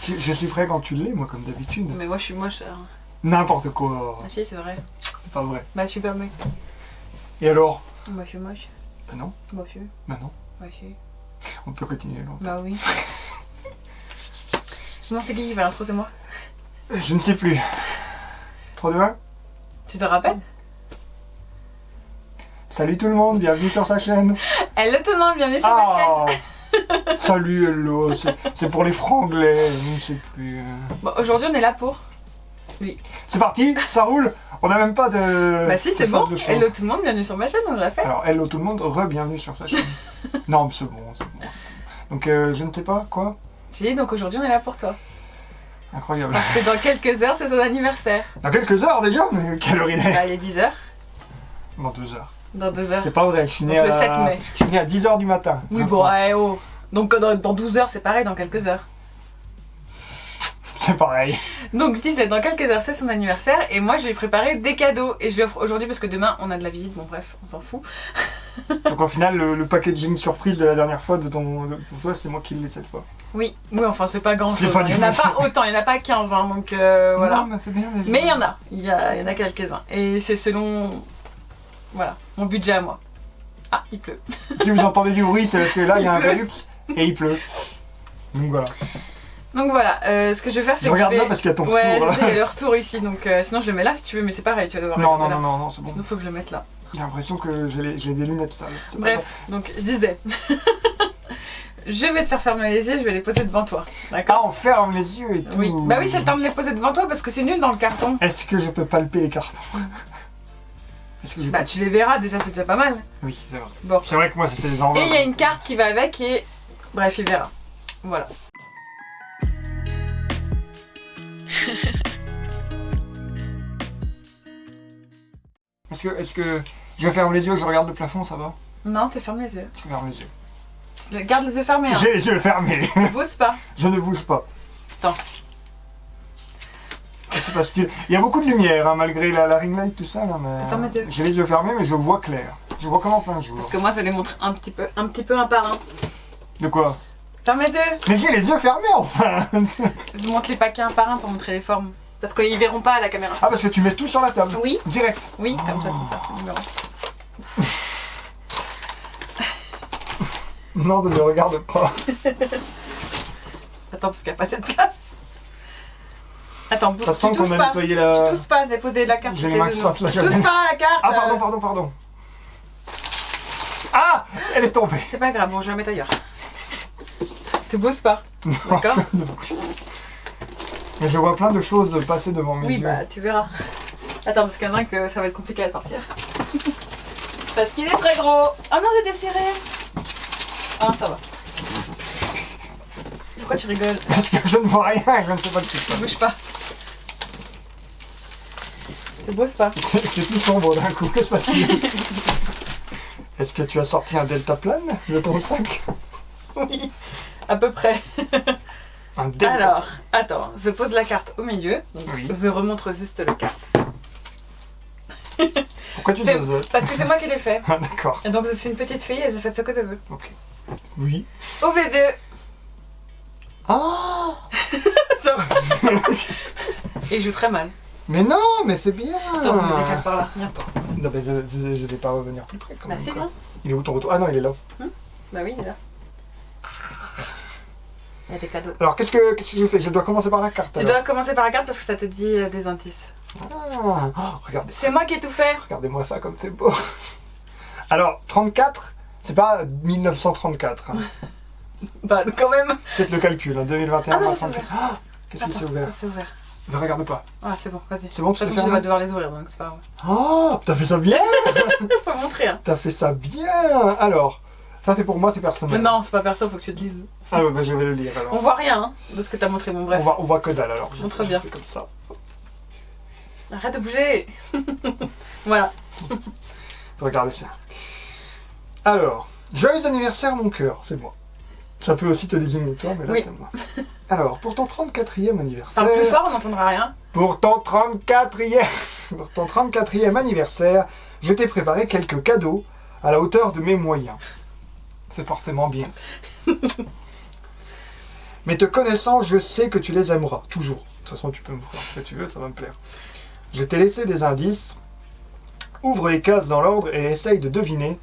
Je suis prêt quand tu l'es, moi, comme d'habitude. Mais moi je suis moche alors. N'importe quoi. Ah si, c'est vrai. C'est pas vrai. Bah, je suis pas mec. Et alors? Moi je suis moche. Bah non. Moi je suis. Bah non. Moi je suis. On peut continuer longtemps. Bah oui. Bon, c'est qui va l'intro, c'est moi. Je ne sais plus. 3, 2, 1. Tu te rappelles? Salut tout le monde, bienvenue sur sa chaîne. Hello tout le monde, bienvenue sur ma chaîne. Salut, hello. C'est pour les franglais, je ne sais plus. Bon, aujourd'hui on est là pour lui. C'est parti, ça roule. On n'a même pas de. Bah si, c'est de bon. phase de chauffe. Hello tout le monde, bienvenue sur ma chaîne, on l'a fait. Alors, hello tout le monde, re-bienvenue sur sa chaîne. Non, c'est bon, c'est bon. Donc, je ne sais pas quoi. J'ai dit donc aujourd'hui on est là pour toi. Incroyable. Parce que dans quelques heures c'est son anniversaire. Dans quelques heures déjà, mais quelle heure il est? Bah il est 10h. Dans 2 heures. Dans 2 heures. C'est pas vrai, je suis né Donc, à. le 7 mai. Je suis né à 10h du matin. Oui bon, ouais, oh. Donc dans 12 heures c'est pareil, dans quelques heures. C'est pareil. Donc je disais, dans quelques heures c'est son anniversaire et moi je lui ai préparé des cadeaux. Et je lui offre aujourd'hui parce que demain on a de la visite, bon bref, on s'en fout. Donc au final, le packaging surprise de la dernière fois pour toi, c'est moi qui l'ai cette fois. Oui, enfin c'est pas grand C'est chose. pas Il du n'y en a tout. pas autant, il n'y en a pas 15, hein, donc voilà. Non, mais c'est bien. Mais il y en a, il y en a quelques-uns. Et c'est selon, voilà, mon budget à moi. Ah, il pleut. Si vous entendez du bruit, c'est parce que là, il y a un Il pleut. Velux et il pleut. Donc voilà. Donc voilà, ce que je vais faire c'est Je que regarde je vais... là parce qu'il y a ton retour. Ouais, je là. sais, il y a le retour ici, donc sinon je le mets là si tu veux, mais c'est pareil, tu vas devoir Non, le mettre là. non, c'est bon. Sinon faut que je le mette là. J'ai l'impression que j'ai des lunettes sales. C'est pas Bref, donc je disais, je vais te faire fermer les yeux, je vais les poser devant toi, Ah, d'accord? on ferme les yeux et tout. Oui, bah oui, c'est le temps de les poser devant toi parce que c'est nul dans le carton. Est-ce que je peux palper les cartes? Est-ce que je Bah tu les verras déjà, c'est déjà pas mal. Oui, c'est vrai. Bon. C'est vrai que moi, c'était les enveloppes. Et il y a une carte qui va avec et... Bref, il verra. Voilà. Est-ce que je ferme les yeux, je regarde le plafond, ça va? Non, t'es fermé les yeux. Je ferme les yeux. Garde les yeux fermés, hein. J'ai les yeux fermés. Ne bouge pas. Je ne bouge pas. Attends. C'est pas stylé. Il y a beaucoup de lumière, hein, malgré la ring light, tout ça. Là, mais... Ferme les yeux. J'ai les yeux fermés, mais je vois clair. Je vois comme en plein jour. Parce que moi, ça les montre un petit peu un par un. De quoi? Ferme les yeux. Mais j'ai les yeux fermés, enfin. Je montre les paquets un par un pour montrer les formes. Parce qu'ils verront pas à la caméra. Ah, parce que tu mets tout sur la table. Oui. Direct. Oui, comme ça, c'est le numéro. Non, ne me regarde pas. Attends, parce qu'il n'y a pas cette place. Attends, De toute façon, tu qu'on tousses a pas. nettoyé la. Tu tousses pas, déposer la carte. J'ai sur les tes mains qui genoux. sentent la Tu tousses javel. pas la carte. Ah, pardon. Ah, elle est tombée. C'est pas grave, bon, je vais la mettre ailleurs. Tu bosses pas. Non, D'accord. je ne bouge pas. Mais je vois plein de choses passer devant mes Oui, yeux. bah tu verras. Attends, parce qu'il y en a un que ça va être compliqué à sortir. Parce qu'il est très gros. Ah non, j'ai déchiré. Ah, ça va. Pourquoi tu rigoles? Parce que je ne vois rien, je ne sais pas ce qui se Tu passe. bouges pas. Tu bosses pas. C'est tout sombre d'un coup, que se passe-t-il? Est-ce que tu as sorti un deltaplane de ton sac? Oui, à peu près. Un delta. Alors, attends, je pose la carte au milieu. Donc, Oui. je remontre juste le carte. Pourquoi tu C'est- zozotes? Parce que c'est moi qui l'ai fait. Ah, d'accord. Et donc, je suis une petite fille et je fais ce que je veux. Ok. Oui. OV2. Ah. Genre. Et il joue très mal. Mais non, mais c'est bien. Attends, je me mets la carte par là. Viens. Non, mais je vais pas revenir plus près quand Bah, même. c'est quoi. bien. Il est où ton retour? Ah non, il est là. Bah oui, il est là. Il y a des cadeaux. Alors, qu'est-ce que je fais? Je dois commencer par la carte. Tu alors. dois commencer par la carte parce que ça te dit des indices. Ah. Oh, regardez. C'est moi qui ai tout fait. Regardez-moi ça comme c'est beau. Alors, 34, c'est pas 1934. Hein. Bah quand même. Peut-être le calcul, hein, 2021 Ah non, moins c'est 34. Ah, qu'est-ce qui Attends, s'est ouvert? C'est ouvert. Ne regarde pas. Ah c'est bon, vas-y. C'est bon, De tu toute peux façon, tu vas faire devoir les ouvrir donc c'est pas grave. Oh, t'as fait ça bien. Faut montrer hein. T'as fait ça bien. Alors, ça c'est pour moi, c'est Mais personnel. non, c'est pas perso, faut que tu te lises. Ah ouais, bah je vais le lire alors. On voit rien hein, de ce que t'as montré, bon bref. On voit que dalle alors. Montre Je bien. fais comme ça. Arrête de bouger. Voilà. Regardez ça. Alors, joyeux anniversaire mon cœur, c'est moi. Ça peut aussi te désigner toi, mais là Oui. c'est moi. Alors, pour ton 34e anniversaire... Parle plus fort, on n'entendra rien. Pour ton 34e... Pour ton 34e anniversaire, je t'ai préparé quelques cadeaux à la hauteur de mes moyens. C'est forcément bien. Mais te connaissant, je sais que tu les aimeras, toujours. De toute façon, tu peux me faire ce que tu veux, ça va me plaire. Je t'ai laissé des indices. Ouvre les cases dans l'ordre et essaye de deviner.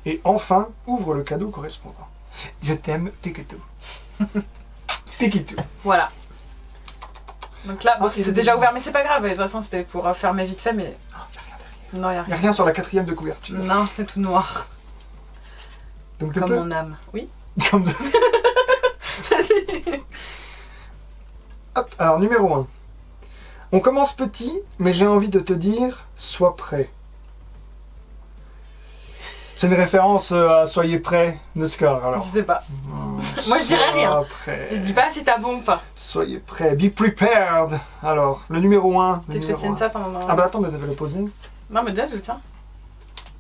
Et enfin, ouvre le cadeau correspondant. Je t'aime, Piquetou. Piquetou. Voilà. Donc là, bon, Ah, c'est déjà ouvert, mais c'est pas grave. De toute façon, c'était pour fermer vite fait, mais. Ah, y a rien derrière. Non, y a Y a rien. rien sur la 4e de couverture. Non, c'est tout noir. Donc t'es Comme peu- mon âme. Oui. Comme... Vas-y. Hop, alors numéro 1. On commence petit, mais j'ai envie de te dire, sois prêt. C'est une référence à Soyez prêt de Scar, alors. Je sais pas. Moi, je dirais rien. Sois prêt. Je dis pas si t'as bon ou pas. Soyez prêt, be prepared. Alors, le numéro 1. Tu veux que je te tienne ça pendant. Ah bah attends, mais t'avais le posé. Non, mais déjà, je le tiens.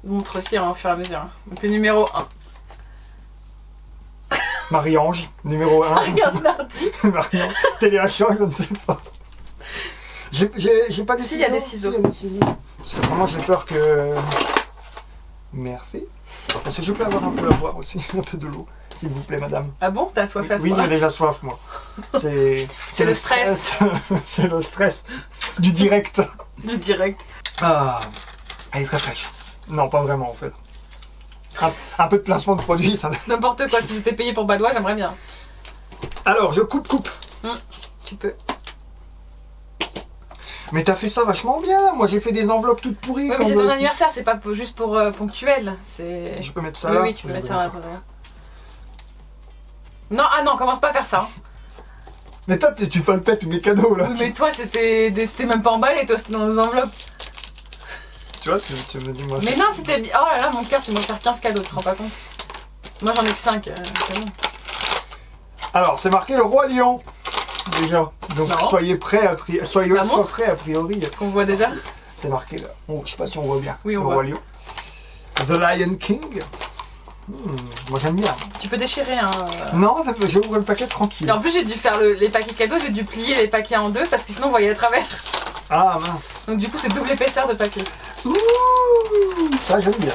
Montre aussi hein, au fur et à mesure. hein. Donc, le numéro 1. Marie-Ange, numéro 1. Regarde, Nardi. Marie-Ange, téléachat, je ne sais pas. J'ai pas des Si, ciseaux. il y a des ciseaux. Si, il y a des ciseaux. Parce que vraiment, j'ai peur que... Merci. Est-ce que je peux avoir un peu à boire aussi? Un peu de l'eau, s'il vous plaît, madame. Ah bon, t'as soif à ce Oui, point-là j'ai déjà soif, moi. C'est le stress. C'est le stress du direct. Du direct. Ah, elle est très fraîche. Non, pas vraiment, en fait. Un peu de placement de produit, ça... N'importe quoi, si j'étais payé pour Badois, j'aimerais bien. Alors, je coupe. Tu peux. Mais t'as fait ça vachement bien. Moi, j'ai fait des enveloppes toutes pourries. Oui, mais c'est ton anniversaire, c'est pas juste pour ponctuel. C'est. Je peux mettre ça Oui, là. oui, tu peux mettre ça là. Non, ah non, commence pas à faire ça. hein. Mais toi, tu palpais tous mes cadeaux, là. Oui, mais toi, c'était même pas emballé, toi, c'était dans des enveloppes. Tu vois, tu me dis, moi... Mais non, c'était bien. Oh là là, mon cœur, tu m'as offert 15 cadeaux, tu te rends pas compte. Moi, j'en ai que 5. C'est bon. Alors, c'est marqué le roi lion. Déjà. Donc, Non. soyez prêts, sois montre. prêts, a priori. Qu'on voit déjà. C'est marqué là. Je sais pas si on voit bien. Oui, on le voit. roi lion. The Lion King. Moi, j'aime bien. Tu peux déchirer, hein. Non, j'ouvre le paquet tranquille. Et en plus, j'ai dû faire les paquets cadeaux, j'ai dû plier les paquets en deux parce que sinon, on voyait à travers. Ah, mince. Donc, du coup, c'est double épaisseur de paquet. Ouh, ça, j'aime bien.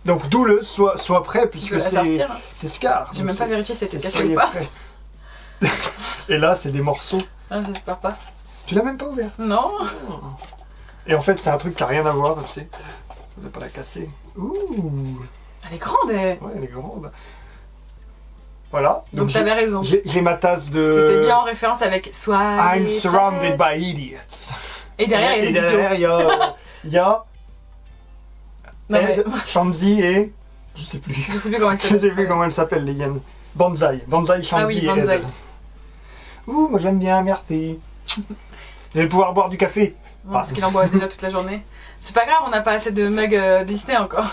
Donc, d'où le sois prêt, Tu puisque peux la sortir. hein. c'est Scar. J'ai Donc, même pas c'est- vérifié si c'était c'est cassé soyez ou pas. prêts. Et là, c'est des morceaux. Ah, j'espère pas. Tu l'as même pas ouvert. Non. Et en fait, c'est un truc qui a rien à voir, tu sais. Je vais pas la casser. Ouh, Elle est grande, elle. ouais, elle est grande. Voilà. Donc, j'ai- t'avais raison. j'ai ma tasse de... C'était bien en référence avec Soyez I'm surrounded prêts. by idiots. Et derrière, il y a Et des idiots. derrière, il y a Non, mais Ed, Shanzi et... Je sais plus. je sais plus comment elle Je sais s'appelle. plus comment elle s'appelle, les hyènes. Banzai, Shanzi Ah oui, et Banzai. Ed. Ouh, moi j'aime bien, merci. Vous allez pouvoir boire du café. Non, parce qu'il en boit déjà toute la journée. C'est pas grave, on n'a pas assez de mugs Disney encore.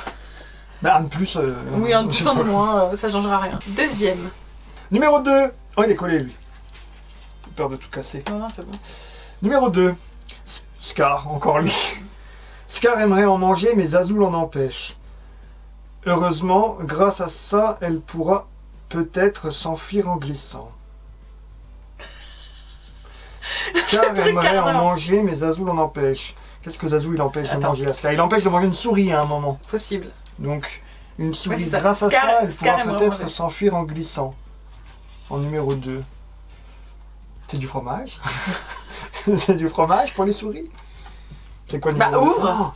Bah, un de plus. Oui, un de je plus sais en pas. moins, ça changera rien. Deuxième. Numéro 2. Oh, il est collé, lui. J'ai peur de tout casser. Non, non, c'est bon. Numéro 2. Scar, encore lui. Scar aimerait en manger, mais Zazou l'en empêche. Heureusement, grâce à ça, elle pourra peut-être s'enfuir en glissant. Scar aimerait en manger, mais Zazou l'en empêche. Qu'est-ce que Zazou il empêche de Attends. manger à Scar? Il empêche de manger une souris à un moment. Possible. Donc, une souris, Ouais, c'est ça. grâce à Scar- ça, elle Scar pourra aimerait peut-être manger. s'enfuir en glissant. En numéro 2. C'est du fromage. C'est du fromage pour les souris. C'est quoi le Bah, numéro 2? ouvre.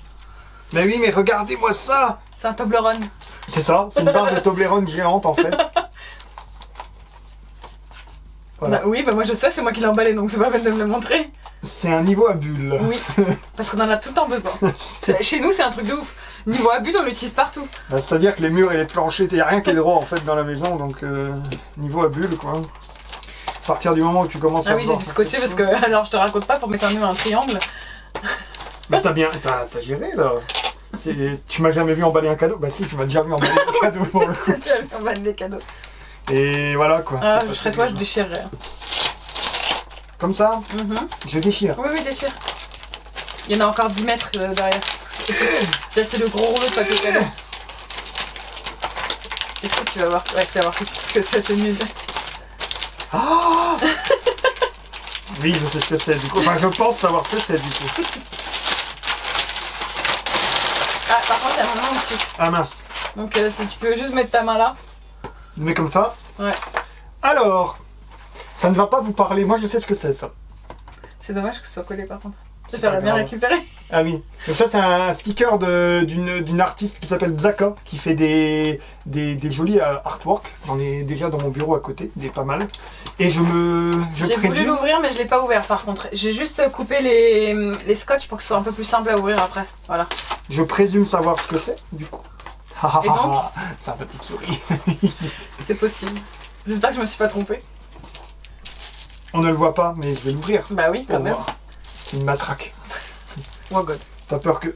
Mais oui, mais regardez-moi ça. C'est un Toblerone. C'est ça, c'est une barre de Toblerone géante en fait. Voilà. Bah, oui, bah moi je sais, c'est moi qui l'ai emballé, donc c'est pas la peine de me le montrer. C'est un niveau à bulles. Oui, parce qu'on en a tout le temps besoin. Chez nous, c'est un truc de ouf. Niveau abus, on l'utilise partout. C'est-à-dire que les murs et les planchers, il n'y a rien qui est droit en fait dans la maison, donc niveau à bulles quoi. À partir du moment où tu commences Ah à oui, j'ai vouloir dû faire scotcher quelque parce chose- que, alors je te raconte pas, pour mettre un nœud à un triangle. Mais t'as géré là. Tu m'as jamais vu emballer un cadeau? Bah si, tu m'as déjà vu emballer un cadeau pour le coup. On va les cadeaux. Et voilà quoi. Ah, c'est pas je serais très toi, je grave. déchirerais. Comme ça, je déchire. Oui, oui, déchire. Il y en a encore 10 mètres derrière. J'ai acheté le gros rouleau de papier cadeau. Est-ce que tu vas voir? Ouais, tu vas voir tout de suite ce que c'est nul. Ah oui, je sais ce que c'est du coup. Enfin, je pense savoir ce que c'est du coup. Ah, par contre, il y a mon nom dessus. Ah mince. Donc, si tu peux juste mettre ta main là. Mais comme ça. Ouais. Alors, ça ne va pas vous parler. Moi, je sais ce que c'est, ça. C'est dommage que ce soit collé par contre. C'est J'aurais pas bien grave. récupéré. Ah oui. Donc ça, c'est un sticker d'une artiste qui s'appelle Zaka, qui fait des jolis artworks. J'en ai déjà dans mon bureau à côté, il est pas mal. Et je J'ai voulu présume... l'ouvrir mais je l'ai pas ouvert par contre. J'ai juste coupé les scotch pour que ce soit un peu plus simple à ouvrir après. Voilà. Je présume savoir ce que c'est, du coup. Et donc C'est un petite souris. C'est possible. J'espère que je me suis pas trompée. On ne le voit pas, mais je vais l'ouvrir. Bah oui, pour quand même. voir. C'est une matraque. Oh god. T'as peur que...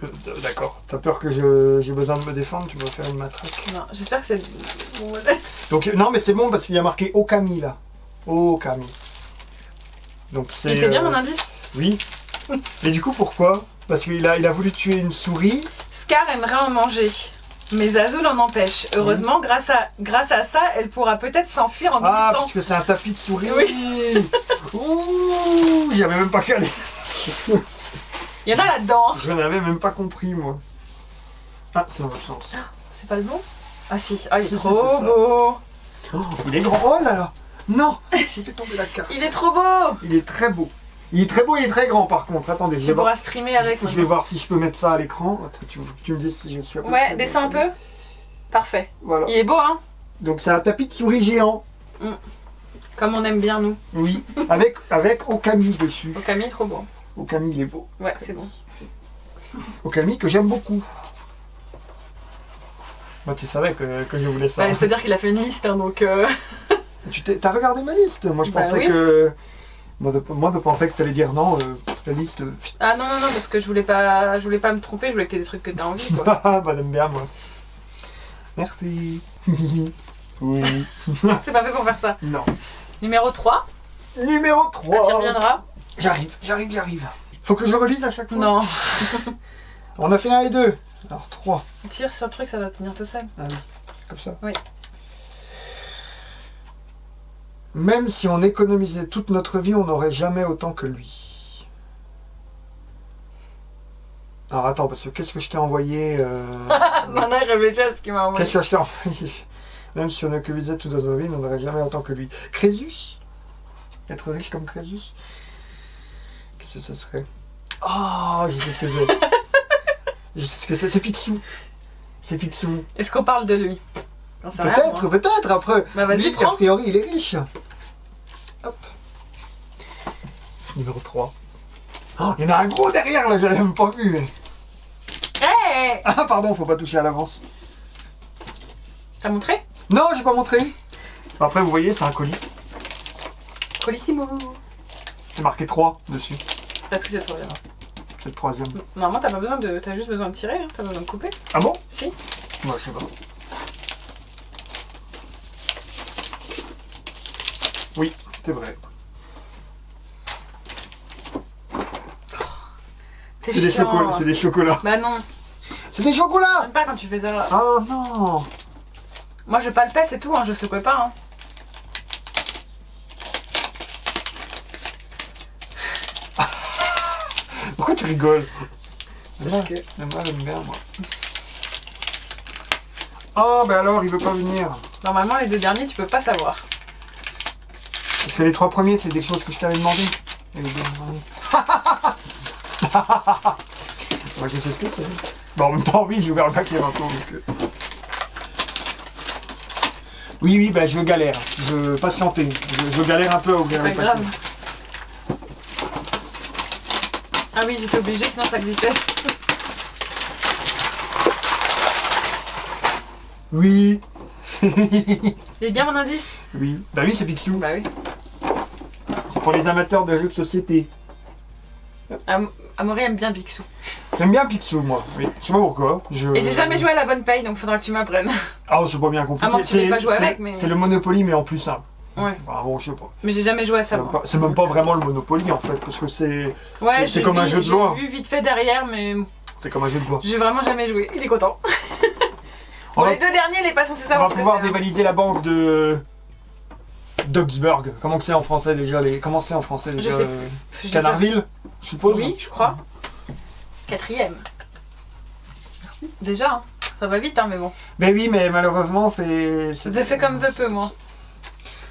D'accord. T'as peur que j'ai besoin de me défendre, tu vas faire une matraque. Non, j'espère que c'est bon modèle. Donc, non, mais c'est bon parce qu'il y a marqué Okami, là. Okami. Donc c'est... Il était bien mon indice. Oui. Et du coup, pourquoi? Parce qu'il a voulu tuer une souris. Scar aimerait en manger. Mais Azul en empêche. Heureusement, grâce à ça, elle pourra peut-être s'enfuir en Ah, glissant. parce que c'est un tapis de souris. Oui. Ouh, j'y avais même pas calé. Il y en a là-dedans. Je n'avais même pas compris, moi. Ah, c'est dans l'autre sens. C'est pas le bon? Ah si, ah, il est Si, si, trop c'est ça. beau. Oh, il est grand. Oh là là. Non, j'ai fait tomber la carte. Il est trop beau. Il est très beau. Il est très beau, il est très grand par contre. Attendez, je Tu vais voir. pourras streamer avec. Je vais voir si je peux mettre ça à l'écran. Attends, tu me dis si je suis à peu Ouais, près. descends un peu. Parfait. Voilà. Il est beau, hein? Donc c'est un tapis de souris géant. Comme on aime bien, nous. Oui. Avec Okami dessus. Okami, trop beau. Okami, il est beau. Ouais, c'est bon. Okami que j'aime beaucoup. Moi, tu savais que je voulais ça. Bah, c'est-à-dire qu'il a fait une liste, hein, donc... T'as regardé ma liste? Moi, je Bah pensais oui. que... Moi, je pensais que t'allais dire non, la liste... Ah non, non, non, parce que je voulais pas me tromper, je voulais que t'aies des trucs que t'as envie, quoi. Ah, bah, j'aime bien, moi. Merci. Oui. C'est pas fait pour faire ça. Non. Numéro 3, Numéro 3. quand il reviendra. J'arrive. Faut que je relise à chaque fois. Non. On a fait 1 et 2. Alors 3. Tire sur le truc, ça va tenir tout seul. Ah oui, comme ça. Oui. Même si on économisait toute notre vie, on n'aurait jamais autant que lui. Alors attends, parce que qu'est-ce que je t'ai envoyé Maintenant, il réfléchit à ce qu'il m'a envoyé. Qu'est-ce que je t'ai envoyé? Même si on économisait toute notre vie, on n'aurait jamais autant que lui. Crésus? Être riche comme Crésus? Qu'est-ce que ce serait? Oh, je sais ce que c'est. Je sais ce que c'est. C'est Picsou. C'est Picsou. Est-ce qu'on parle de lui? J'en sais rien, moi. Peut-être, après. Bah vas-y, Lui, a prends. priori, il est riche. Hop. Numéro 3. Oh, il y en a un gros derrière, là, j'avais même pas vu. Mais... Hey, Ah, pardon, faut pas toucher à l'avance. t'as montré? Non, j'ai pas montré. Après, vous voyez, c'est un colis. Colissimo. C'est marqué 3 dessus. Parce que c'est toi, là. C'est le 3e. Normalement, t'as pas besoin de... T'as juste besoin de tirer, hein. T'as besoin de couper. Ah bon? Si. Moi, je sais pas. Oui, c'est vrai. C'est C'est des chiant. chocolats. C'est des chocolats. Bah non. C'est des chocolats! J'aime pas quand tu fais ça. Oh non! Moi, je palpais, c'est tout, hein. Je secouais pas, hein. Pourquoi tu rigoles? Parce que... Moi, j'aime bien, moi. Oh, bah alors, il veut pas venir. Normalement, les deux derniers, tu peux pas savoir. Parce que les 3 premiers, c'est des choses que je t'avais demandé. Et les 2 derniers. Moi, je sais ce que c'est. Bon, en même temps, oui, j'ai ouvert le paquet maintenant. Donc... Oui, bah, je galère. Je patienter. Je galère un peu à ouvrir Pas le paquet. grave. Ah oui, j'étais obligée, sinon ça glissait. Oui. Il est bien mon indice? Oui. Bah oui, c'est Picsou. Bah oui. C'est pour les amateurs de jeux de société. Amaury aime bien Picsou. J'aime bien Picsou, moi. Oui. Je sais pas pourquoi. Et j'ai jamais joué à la bonne paye, donc faudra que tu m'apprennes. Ah, c'est pas bien compliqué. À moins que tu n'aies pas joué avec, mais... C'est le Monopoly, mais en plus simple. Ouais. Bah, bon, je sais pas. Mais j'ai jamais joué à ça, moi. C'est même pas vraiment le Monopoly, en fait, parce que c'est Ouais, c'est comme un jeu de loi. J'ai vu vite fait derrière, mais comme un jeu de loi. j'ai vraiment jamais joué. Il est content. On Bon, va, les deux derniers, il est pas censé on savoir va ce que pouvoir c'est, hein. dévaliser la banque de Dogsburg. Comment que c'est en français déjà Comment c'est en français déjà sais Je sais Canardville, je suppose. Oui, je crois. 4e. Déjà, hein. Ça va vite, hein, mais bon. Ben oui, mais malheureusement, c'est... J'ai fait comme je peux, moi.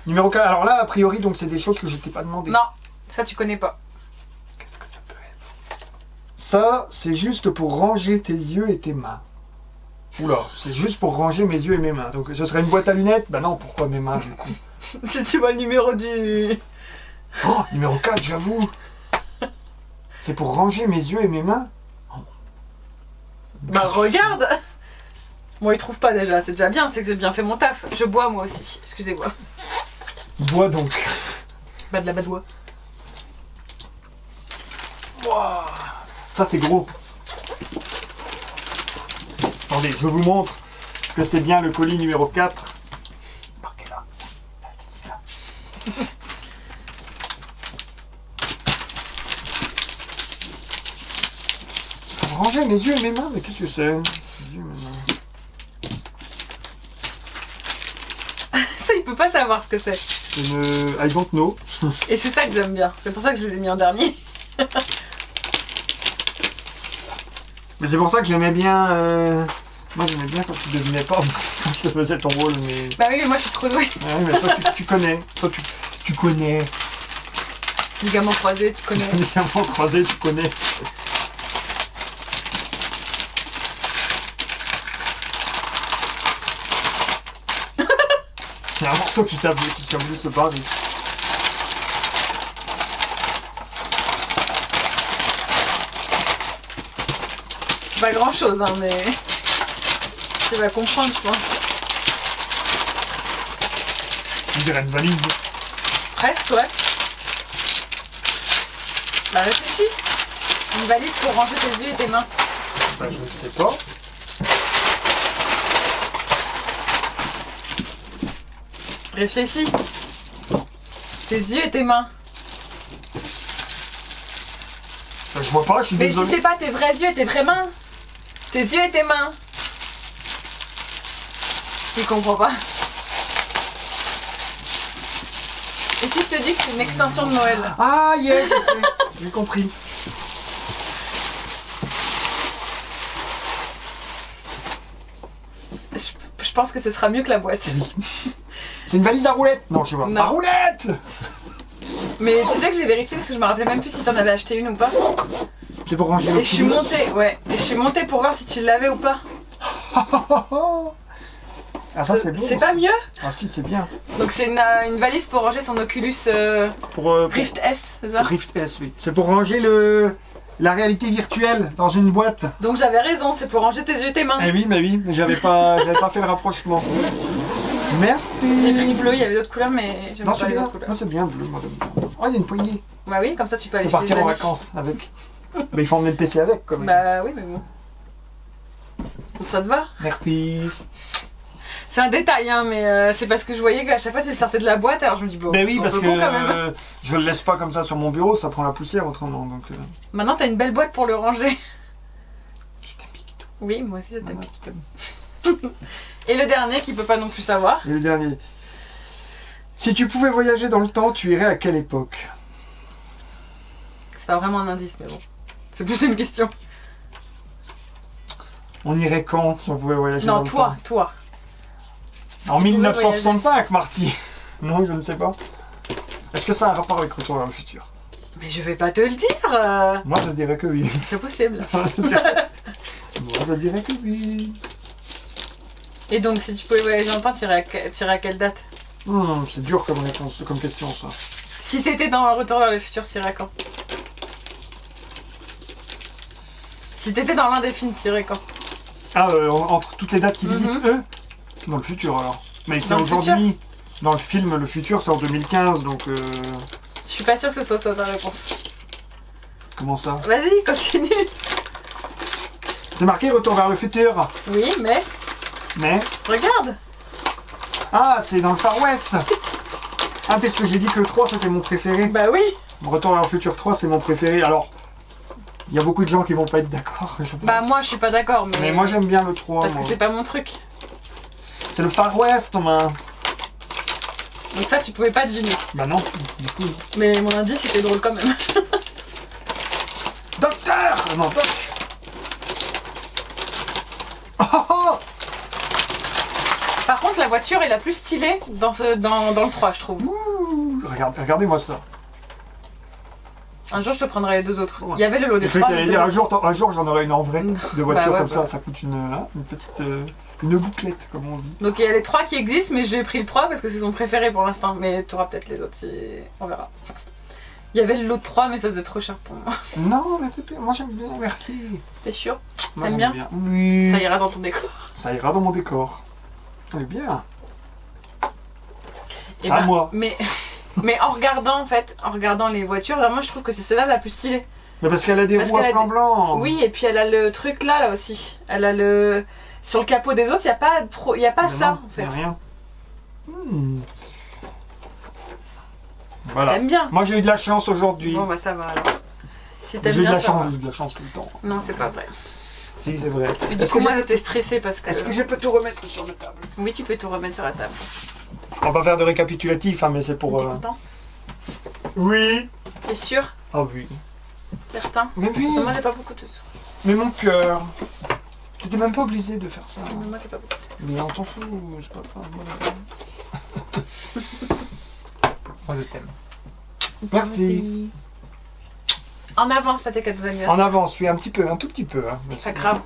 Numéro 4. Alors là, a priori, donc c'est des choses que je t'ai pas demandé. Non, ça tu connais pas. Qu'est-ce que ça peut être? Ça, c'est juste pour ranger tes yeux et tes mains. Oula, c'est juste pour ranger mes yeux et mes mains. Donc ce serait une boîte à lunettes? Bah non, pourquoi mes mains du coup? Si tu vois le numéro du... Oh, numéro 4, j'avoue. C'est pour ranger mes yeux et mes mains? Bah regarde. Bon, il trouve pas déjà, c'est déjà bien, c'est que j'ai bien fait mon taf. Je bois moi aussi, excusez-moi. Bois donc. Bah de la badoie. Wow. Ça c'est gros. Attendez, je vous montre que c'est bien le colis numéro 4. Marquez là. C'est là. Pour ranger mes yeux et mes mains, mais qu'est-ce que c'est? Mes yeux et mes mains. Ça, il peut pas savoir ce que c'est. Une... I don't know. Et c'est ça que j'aime bien. C'est pour ça que je les ai mis en dernier. Mais c'est pour ça que j'aimais bien... Moi j'aimais bien quand tu devinais pas quand je te faisais ton rôle, mais... Bah oui, mais moi je suis trop douée. Ouais, mais toi tu connais. Toi tu connais. Ligaments croisés, tu connais. Ligaments croisés, tu connais. Il y a un morceau qui s'est voulu se barrer. Pas grand chose, hein, mais. Tu vas comprendre, je pense. On dirait une valise. Presque, ouais. Bah réfléchis. Une valise pour ranger tes yeux et tes mains. Bah je ne sais pas. Réfléchis. Tes yeux et tes mains. Bah, je vois pas, je suis Mais désolé. si c'est pas tes vrais yeux et tes vraies mains. Tes yeux et tes mains. Tu comprends pas. Et si je te dis que c'est une extension de Noël? Ah yes, je sais. J'ai compris. Je pense que ce sera mieux que la boîte. C'est une valise à roulettes. Non, je sais pas. Non. À roulettes. Mais tu sais que j'ai vérifié parce que je me rappelais même plus si t'en avais acheté une ou pas. C'est pour ranger le Et je suis montée, ouais. Et je suis montée pour voir si tu l'avais ou pas. Ah ça c'est bon. C'est pas mieux? Ah si, c'est bien. Donc c'est une valise pour ranger son Oculus Pour Rift S, c'est ça? Rift S, oui. C'est pour ranger la réalité virtuelle dans une boîte. Donc j'avais raison, c'est pour ranger tes yeux et tes mains. Eh oui, mais oui, mais j'avais pas fait le rapprochement. J'ai Merci. pris bleu, il y avait d'autres couleurs, mais j'aime Non, pas c'est les bien. autres couleurs. Non, c'est bien bleu, moi. Oh, il y a une poignée. Bah oui, comme ça tu peux aller Faut chez partir tes en amis. vacances avec. Mais il faut emmener le PC avec, quand même. Bah oui, mais bon. Ça te va? Merci. C'est un détail, hein, mais c'est parce que je voyais qu'à chaque fois tu le sortais de la boîte, alors je me dis bon, Ben oui, on parce peut que bon quand même. je le laisse pas comme ça sur mon bureau, ça prend la poussière autrement. Donc, Maintenant t'as une belle boîte pour le ranger. je t'aime, Piquito. Oui, moi aussi je t'aime. Maman, je t'aime. Et le dernier qui peut pas non plus savoir. Et le dernier. Si tu pouvais voyager dans le temps, tu irais à quelle époque? C'est pas vraiment un indice, mais bon. C'est plus une question. On irait quand si on pouvait voyager dans Non, le toi, temps? toi. Si En tu pouvais 1965, Marty. Non, je ne sais pas. Est-ce que ça a un rapport avec Retour vers le futur? Mais je vais pas te le dire. Moi, je dirais que oui. C'est possible. Moi, je dirais que oui. Et donc, si tu pouvais voyager dans le temps, t'irais à quelle date? C'est dur comme réponse, comme question, ça. Si t'étais dans Retour vers le futur, t'irais quand? Si t'étais dans l'un des films, t'irais quand? Ah, entre toutes les dates qu'ils visitent, Mhm. eux? Dans le futur, alors. Mais c'est Dans le aujourd'hui. Dans le film, le futur, c'est en 2015, donc... Je suis pas sûre que ce soit ça ta réponse. Comment ça? Vas-y, continue. C'est marqué Retour vers le futur. Oui, mais Mais... regarde. Ah, c'est dans le Far West. Ah, parce que j'ai dit que le 3, c'était mon préféré. Bah oui. Retour vers le futur 3, c'est mon préféré. Alors, il y a beaucoup de gens qui vont pas être d'accord, je pense. Bah moi, je suis pas d'accord, mais. Mais moi, j'aime bien le 3. Parce que moi. c'est pas mon truc. C'est le Far West, man. Donc ça, tu pouvais pas deviner. Bah non, du coup... Mais mon indice, c'était drôle quand même. Docteur! Non, Doc! Oh, oh, oh. contre, la voiture est la plus stylée dans le 3, je trouve. Ouh, regardez-moi ça. Un jour, je te prendrai les deux autres. Ouais. Il y avait le lot des J'ai cru 3, que mais t'allais c'est dire, un jour j'en aurai une en vrai de voiture ouais, comme bah. ça coûte une petite une bouclette comme on dit. Donc il y a les 3 qui existent, mais je lui ai pris le 3 parce que c'est son préféré pour l'instant. Mais tu auras peut-être les autres, on verra. Il y avait le lot de 3, mais ça faisait trop cher pour moi. Non, mais c'est bien. Moi j'aime bien, merci. T'es sûr? Moi, T'aimes j'aime bien Oui. Ça ira dans ton décor. Ça ira dans mon décor. Elle est bien. Et C'est à moi. Mais en regardant les voitures, vraiment je trouve que c'est celle-là la plus stylée. Mais parce qu'elle a des Parce roues à qu'elle a flanc blanc. Oui, et puis elle a le truc là aussi. Elle a le... Sur le capot des autres, il n'y a pas ça en Y a fait. rien. Voilà. T'aimes bien? Moi j'ai eu de la chance aujourd'hui. Bon bah ça va alors. Si J'ai t'aimes eu de bien la ça chance, va. j'ai eu de la chance tout le temps. Non, c'est pas vrai. Si, c'est vrai. Mais du Est-ce coup, que moi j'ai- j'étais stressée parce que... Est-ce que je peux tout remettre sur la table? Oui, tu peux tout remettre sur la table. On va pas faire de récapitulatif, hein, mais c'est pour. T'es content? Oui. T'es sûr? Ah oui. Certain? Mais oui. Moi j'ai pas beaucoup de sous. Mais mon cœur. T'étais même pas obligé de faire ça. Moi j'ai pas beaucoup de sous. Mais on t'en fout, c'est pas grave. Moi je t'aime. Merci. En avance, ça tes cadeaux d'anniversaire. En avance, fais un tout petit peu. Hein. C'est pas grave.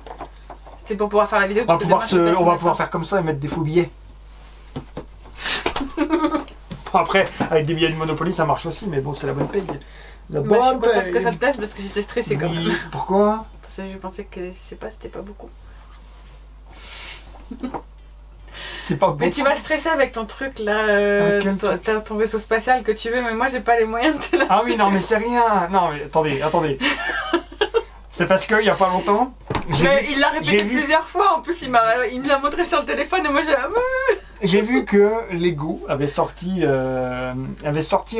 C'était pour pouvoir faire la vidéo. On va parce que pouvoir, demain, je sais pas si on va va pouvoir faire. faire comme ça et mettre des faux billets. Bon, après, avec des billets de Monopoly, ça marche aussi, mais bon, c'est la bonne paye. La Moi, je suis bonne contente paye. que ça te plaise parce que j'étais stressée quand Oui, même. pourquoi? Parce que je pensais que c'était pas beaucoup. C'est pas Mais beaucoup. tu vas stresser avec ton truc là, Quel truc ton vaisseau spatial que tu veux, mais moi j'ai pas les moyens de te la... Ah oui, non, mais c'est rien. Non, mais attendez. C'est parce qu'il y a pas longtemps, Mais il l'a j'ai répété vu- plusieurs fois, en plus il me l'a montré sur le téléphone et moi j'ai... j'ai vu que Lego avait sorti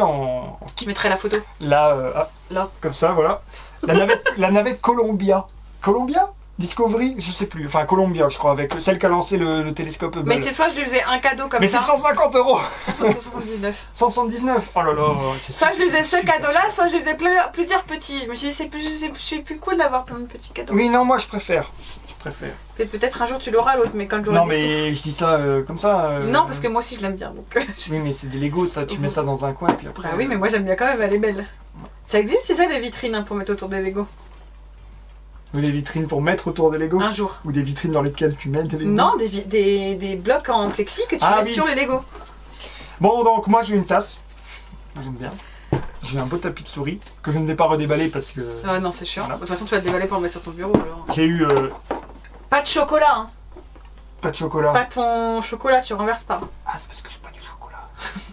en Je mettrai la photo. là, Là. comme ça, voilà. La navette Columbia. Columbia? Discovery? Je sais plus. Enfin, Columbia, je crois, avec celle qui a lancé le télescope Hubble. Mais c'est soit je lui faisais un cadeau comme Mais c'est ça, 150 €. soit 79. 179. Oh là là. c'est Soit je lui faisais ce super cadeau-là, cher. soit je lui faisais plusieurs petits. Je me suis dit c'est plus cool d'avoir plein de petits cadeaux. Oui, non, moi je préfère. Et peut-être un jour tu l'auras l'autre, mais quand j'aurai Non, des mais je dis ça comme ça. sous. Non, parce que moi aussi je l'aime bien. Donc... Oui, mais c'est des Lego, ça. Tu mets ça dans un coin, puis après. Bah oui, mais moi j'aime bien quand même, elle est belle. Ça existe, tu sais, des vitrines hein, pour mettre autour des Lego? Ou des vitrines pour mettre autour des Lego. Un jour. Ou des vitrines dans lesquelles tu mets des Lego. Non, des blocs en plexi que tu Ah mets oui. sur les Lego. Bon, donc moi j'ai une tasse. J'aime bien. J'ai un beau tapis de souris que je ne vais pas redéballer parce que Ah non, c'est chiant. Voilà. De toute façon, tu vas le déballer pour le mettre sur ton bureau. Alors. j'ai eu Pas de chocolat, hein. pas de chocolat. Pas ton chocolat, tu renverses pas. Ah, c'est parce que j'ai pas du chocolat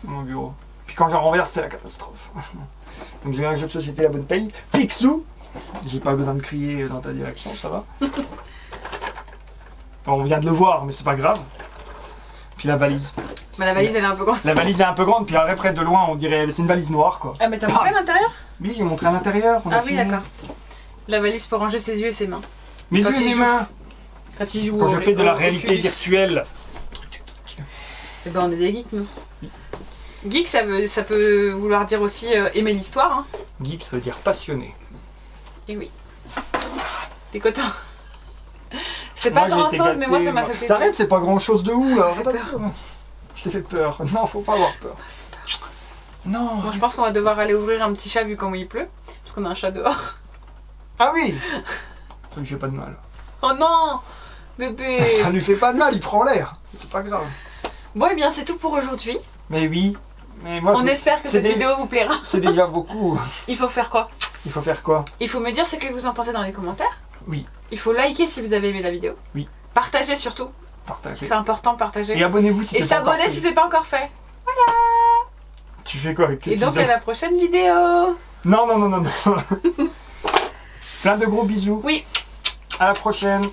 dans mon bureau. Puis quand j'en renverse, c'est la catastrophe. Donc j'ai un jeu de société à bonne paye. Picsou. J'ai pas besoin de crier dans ta direction, ça va. Bon, on vient de le voir, mais c'est pas grave. Puis la valise. Mais la valise, elle est un peu grande. La valise est un peu grande, puis après de loin, on dirait c'est une valise noire quoi. Ah, mais t'as montré à l'intérieur? Oui, j'ai montré à l'intérieur. on a Ah oui, filmé. d'accord. La valise pour ranger ses yeux et ses mains. Mes Quand yeux et il mes joue. mains. Quand il joue Quand au- je fais de la au réalité Oculus. virtuelle. Eh ben, on est des geeks, nous. Geek, ça peut vouloir dire aussi aimer l'histoire. Hein. Geek, ça veut dire passionné. Et oui. T'es content? C'est Moi, pas j'ai grand été chose, mais moi gâté, ça m'a moi. fait plaisir. T'arrêtes, c'est pas grand chose de où là. Ça fait peur. Je t'ai fait peur. Non, faut pas avoir peur. Non. Bon, je pense qu'on va devoir aller ouvrir un petit chat vu comment il pleut. Parce qu'on a un chat dehors. Ah oui. Ça lui fait pas de mal. Oh non! Bébé! Ça lui fait pas de mal, il prend l'air. C'est pas grave. Bon, et bien, c'est tout pour aujourd'hui. Mais oui. Mais moi, On espère que c'est cette des- vidéo vous plaira. c'est déjà beaucoup. Il faut faire quoi? Il faut faire quoi? Il faut me dire ce que vous en pensez dans les commentaires. Oui. Il faut liker si vous avez aimé la vidéo. Oui. Partager surtout. Partager. C'est important, partager. Et abonnez-vous si Et c'est pas encore s'abonner fait. si c'est pas encore fait. Tu fais quoi avec tes Et donc ciseaux à la prochaine vidéo. Non. Plein de gros bisous. Oui. À la prochaine.